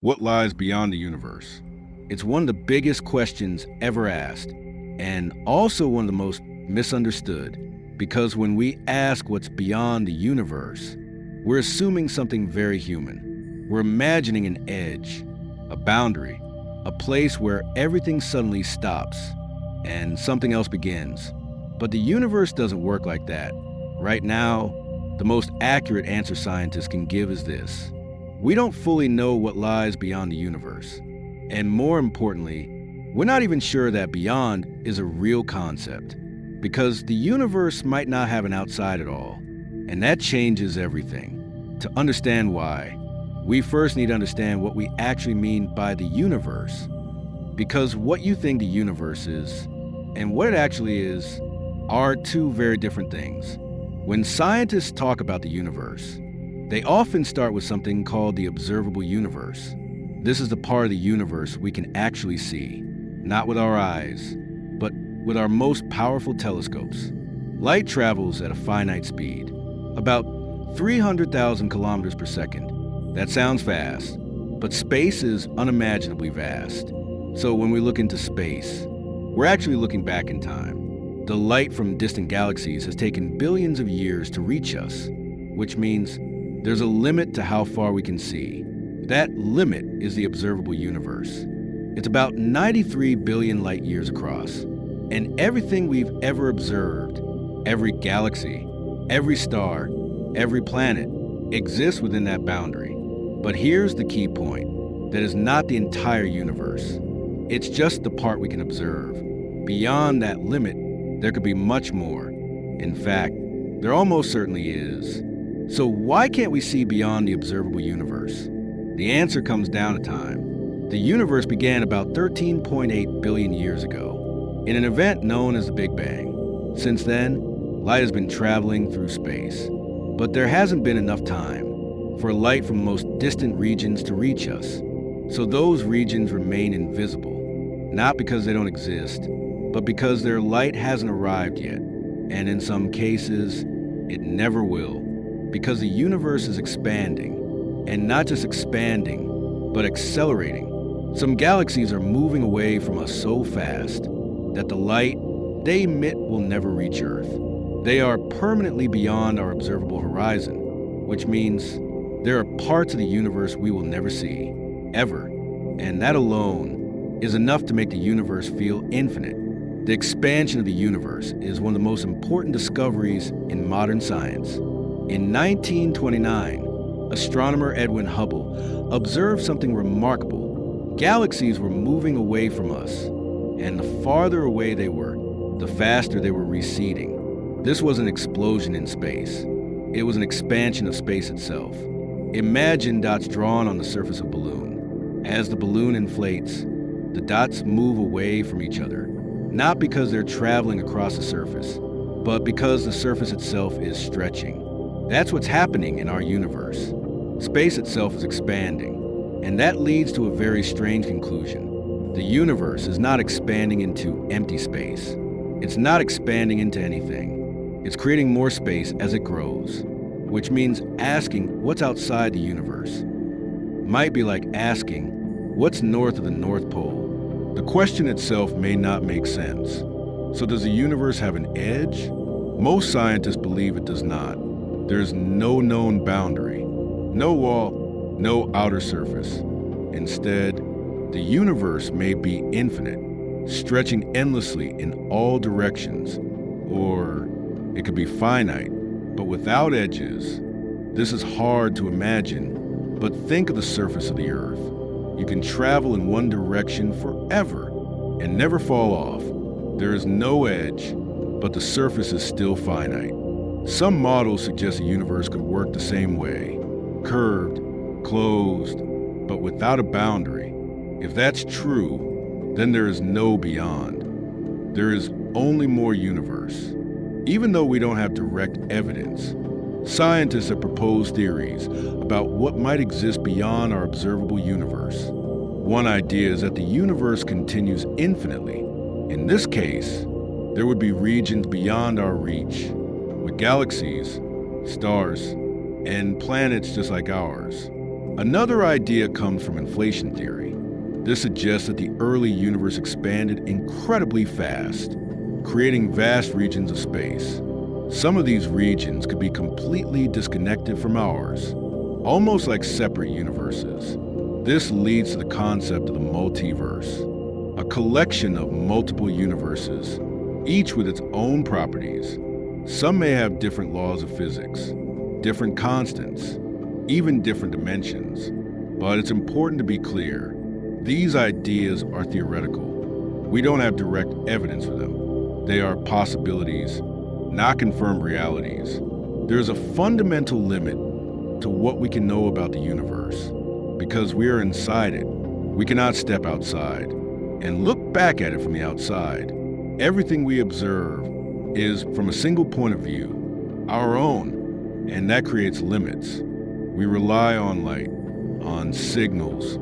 What lies beyond the universe? It's one of the biggest questions ever asked, and also one of the most misunderstood, because when we ask what's beyond the universe, we're assuming something very human. We're imagining an edge, a boundary, a place where everything suddenly stops and something else begins. But the universe doesn't work like that. Right now, the most accurate answer scientists can give is this: we don't fully know what lies beyond the universe. And more importantly, we're not even sure that beyond is a real concept, because the universe might not have an outside at all. And that changes everything. To understand why, we first need to understand what we actually mean by the universe. Because what you think the universe is and what it actually is are two very different things. When scientists talk about the universe, they often start with something called the observable universe. This is the part of the universe we can actually see, not with our eyes, but with our most powerful telescopes. Light travels at a finite speed, about 300,000 kilometers per second. That sounds fast, but space is unimaginably vast. So when we look into space, we're actually looking back in time. The light from distant galaxies has taken billions of years to reach us, which means there's a limit to how far we can see. That limit is the observable universe. It's about 93 billion light years across, and everything we've ever observed, every galaxy, every star, every planet, exists within that boundary. But here's the key point: that is not the entire universe. It's just the part we can observe. Beyond that limit, there could be much more. In fact, there almost certainly is. So why can't we see beyond the observable universe? The answer comes down to time. The universe began about 13.8 billion years ago, in an event known as the Big Bang. Since then, light has been traveling through space. But there hasn't been enough time for light from most distant regions to reach us. So those regions remain invisible, not because they don't exist, but because their light hasn't arrived yet. And in some cases, it never will. Because the universe is expanding, and not just expanding, but accelerating. Some galaxies are moving away from us so fast that the light they emit will never reach Earth. They are permanently beyond our observable horizon, which means there are parts of the universe we will never see, ever. And that alone is enough to make the universe feel infinite. The expansion of the universe is one of the most important discoveries in modern science. In 1929, astronomer Edwin Hubble observed something remarkable. Galaxies were moving away from us, and the farther away they were, the faster they were receding. This was an explosion in space. It was an expansion of space itself. Imagine dots drawn on the surface of a balloon. As the balloon inflates, the dots move away from each other, not because they're traveling across the surface, but because the surface itself is stretching. That's what's happening in our universe. Space itself is expanding, and that leads to a very strange conclusion. The universe is not expanding into empty space. It's not expanding into anything. It's creating more space as it grows, which means asking what's outside the universe might be like asking what's north of the North Pole. The question itself may not make sense. So does the universe have an edge? Most scientists believe it does not. There's no known boundary, no wall, no outer surface. Instead, the universe may be infinite, stretching endlessly in all directions. Or it could be finite, but without edges. This is hard to imagine, but think of the surface of the Earth. You can travel in one direction forever and never fall off. There is no edge, but the surface is still finite. Some models suggest the universe could work the same way, curved, closed, but without a boundary. If that's true, then there is no beyond. There is only more universe. Even though we don't have direct evidence, scientists have proposed theories about what might exist beyond our observable universe. One idea is that the universe continues infinitely. In this case, there would be regions beyond our reach, with galaxies, stars, and planets just like ours. Another idea comes from inflation theory. This suggests that the early universe expanded incredibly fast, creating vast regions of space. Some of these regions could be completely disconnected from ours, almost like separate universes. This leads to the concept of the multiverse, a collection of multiple universes, each with its own properties. Some may have different laws of physics, different constants, even different dimensions. But it's important to be clear, these ideas are theoretical. We don't have direct evidence for them. They are possibilities, not confirmed realities. There's a fundamental limit to what we can know about the universe. Because we are inside it, we cannot step outside and look back at it from the outside. Everything we observe is from a single point of view, our own, and that creates limits. We rely on light, on signals,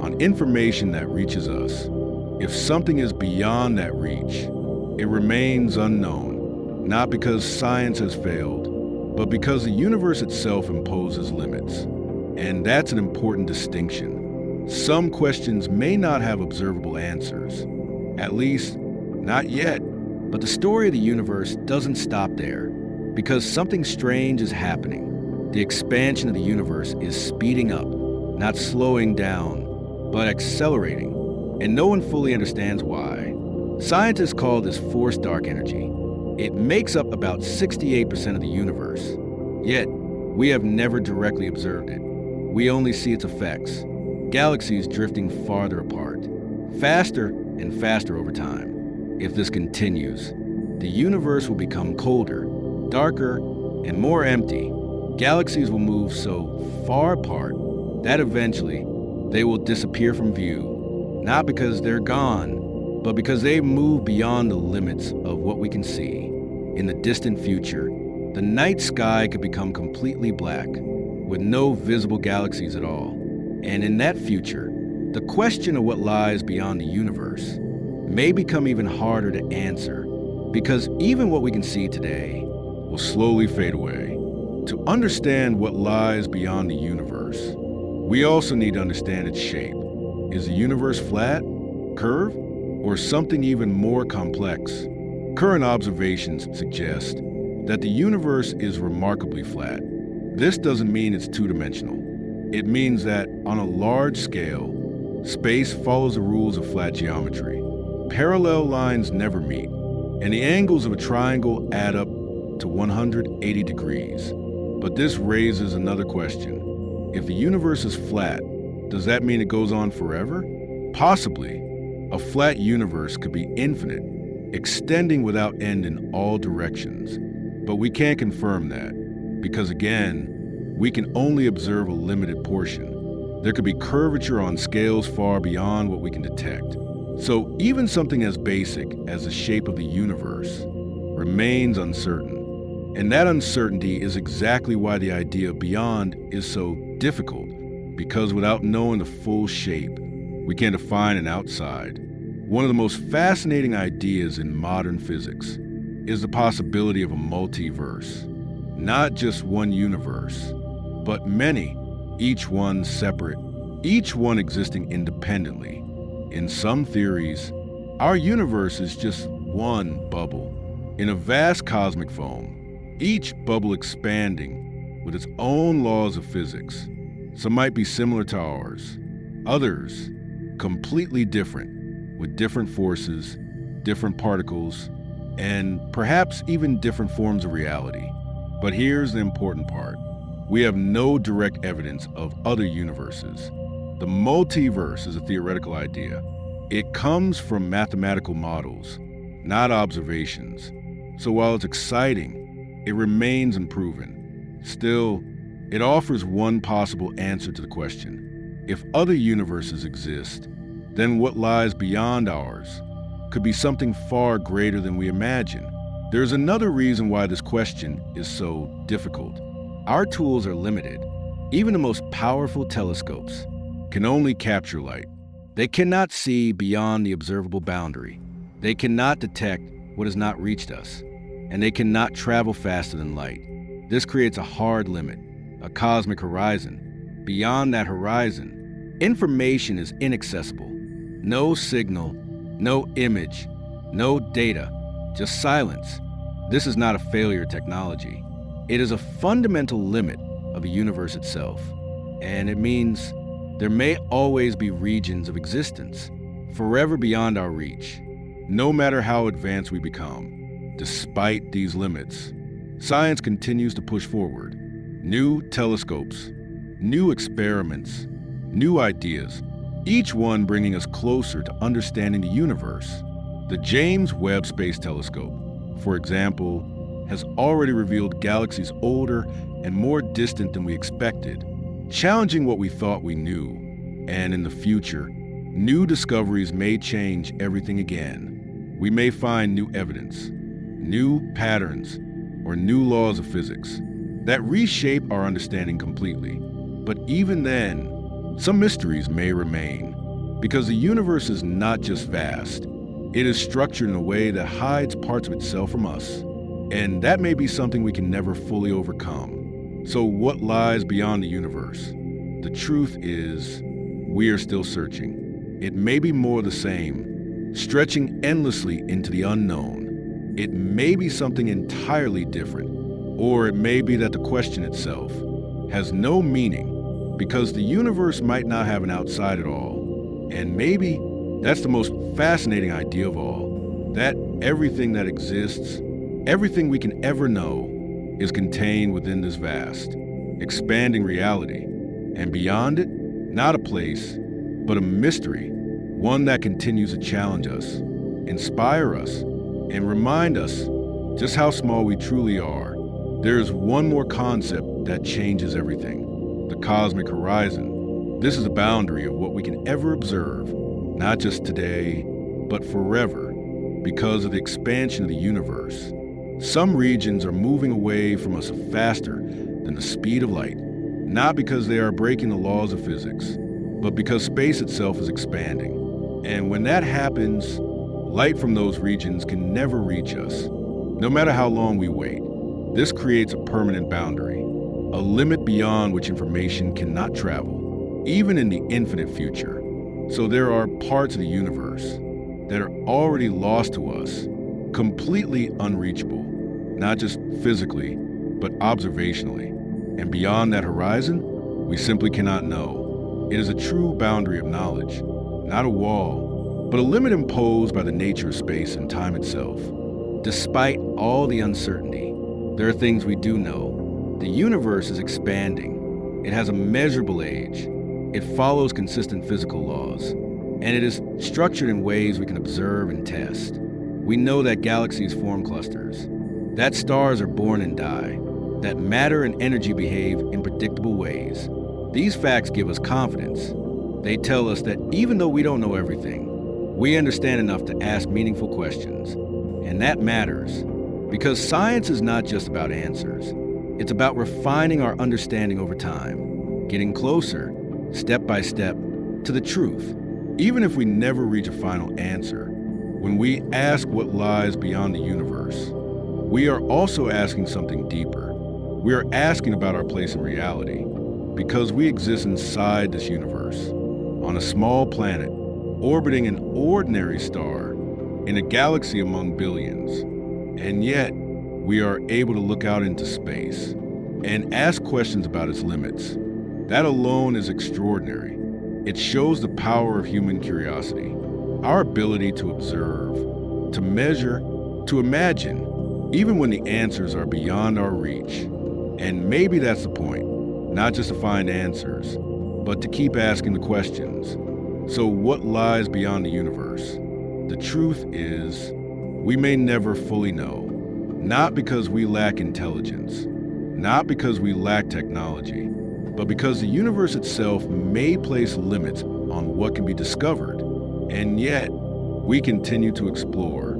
on information that reaches us. If something is beyond that reach, it remains unknown, not because science has failed, but because the universe itself imposes limits. And that's an important distinction. Some questions may not have observable answers, at least not yet. But the story of the universe doesn't stop there, because something strange is happening. The expansion of the universe is speeding up, not slowing down, but accelerating, and no one fully understands why. Scientists call this forced dark energy. It makes up about 68% of the universe, yet we have never directly observed it. We only see its effects, galaxies drifting farther apart, faster and faster over time. If this continues, the universe will become colder, darker, and more empty. Galaxies will move so far apart that eventually they will disappear from view, not because they're gone, but because they've moved beyond the limits of what we can see. In the distant future, the night sky could become completely black, with no visible galaxies at all. And in that future, the question of what lies beyond the universe may become even harder to answer, because even what we can see today will slowly fade away. To understand what lies beyond the universe, we also need to understand its shape. Is the universe flat, curved, or something even more complex? Current observations suggest that the universe is remarkably flat. This doesn't mean it's two-dimensional. It means that on a large scale, space follows the rules of flat geometry. Parallel lines never meet, and the angles of a triangle add up to 180 degrees. But this raises another question. If the universe is flat, does that mean it goes on forever? Possibly. A flat universe could be infinite, extending without end in all directions. But we can't confirm that, because again, we can only observe a limited portion. There could be curvature on scales far beyond what we can detect. So even something as basic as the shape of the universe remains uncertain. And that uncertainty is exactly why the idea of beyond is so difficult, because without knowing the full shape, we can't define an outside. One of the most fascinating ideas in modern physics is the possibility of a multiverse. Not just one universe, but many, each one separate, each one existing independently. In some theories, our universe is just one bubble in a vast cosmic foam, each bubble expanding with its own laws of physics. Some might be similar to ours, others completely different, with different forces, different particles, and perhaps even different forms of reality. But here's the important part. We have no direct evidence of other universes. The multiverse is a theoretical idea. It comes from mathematical models, not observations. So while it's exciting, it remains unproven. Still, it offers one possible answer to the question. If other universes exist, then what lies beyond ours could be something far greater than we imagine. There's another reason why this question is so difficult. Our tools are limited. Even the most powerful telescopes can only capture light. They cannot see beyond the observable boundary. They cannot detect what has not reached us, and they cannot travel faster than light. This creates a hard limit, a cosmic horizon. beyond that horizon, information is inaccessible. No signal, no image, no data, just silence. This is not a failure of technology. It is a fundamental limit of the universe itself. And it means there may always be regions of existence, forever beyond our reach, no matter how advanced we become. Despite these limits, science continues to push forward. New telescopes, new experiments, new ideas, each one bringing us closer to understanding the universe. The James Webb Space Telescope, for example, has already revealed galaxies older and more distant than we expected, challenging what we thought we knew. And in the future, new discoveries may change everything again. We may find new evidence, new patterns, or new laws of physics that reshape our understanding completely. But even then, some mysteries may remain, because the universe is not just vast, it is structured in a way that hides parts of itself from us. And that may be something we can never fully overcome. So what lies beyond the universe? The truth is, we are still searching. It may be more of the same, stretching endlessly into the unknown. It may be something entirely different, or it may be that the question itself has no meaning because the universe might not have an outside at all. And maybe that's the most fascinating idea of all, that everything that exists, everything we can ever know, is contained within this vast, expanding reality. And beyond it, not a place, but a mystery, one that continues to challenge us, inspire us, and remind us just how small we truly are. There is one more concept that changes everything: the cosmic horizon. This is a boundary of what we can ever observe, not just today, but forever, because of the expansion of the universe. Some regions are moving away from us faster than the speed of light, not because they are breaking the laws of physics, but because space itself is expanding. And when that happens, light from those regions can never reach us, no matter how long we wait. This creates a permanent boundary, a limit beyond which information cannot travel, even in the infinite future. So there are parts of the universe that are already lost to us, completely unreachable, not just physically, but observationally. And beyond that horizon, we simply cannot know. It is a true boundary of knowledge, not a wall, but a limit imposed by the nature of space and time itself. Despite all the uncertainty, there are things we do know. The universe is expanding. It has a measurable age. It follows consistent physical laws, and it is structured in ways we can observe and test. We know that galaxies form clusters, that stars are born and die, that matter and energy behave in predictable ways. These facts give us confidence. They tell us that even though we don't know everything, we understand enough to ask meaningful questions. And that matters, because science is not just about answers. It's about refining our understanding over time, getting closer, step by step, to the truth. Even if we never reach a final answer, when we ask what lies beyond the universe, we are also asking something deeper. We are asking about our place in reality, because we exist inside this universe, on a small planet, orbiting an ordinary star, in a galaxy among billions. And yet, we are able to look out into space and ask questions about its limits. That alone is extraordinary. It shows the power of human curiosity, our ability to observe, to measure, to imagine, even when the answers are beyond our reach. And maybe that's the point, not just to find answers, but to keep asking the questions. So what lies beyond the universe? The truth is, we may never fully know, not because we lack intelligence, not because we lack technology, but because the universe itself may place limits on what can be discovered. And yet, we continue to explore,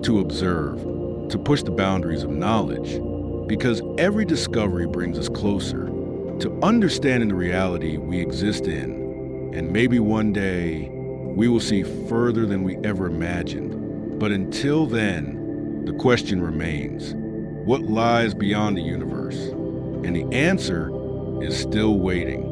to observe, to push the boundaries of knowledge, because every discovery brings us closer to understanding the reality we exist in. And maybe one day, we will see further than we ever imagined. But until then, the question remains, what lies beyond the universe? And the answer is still waiting.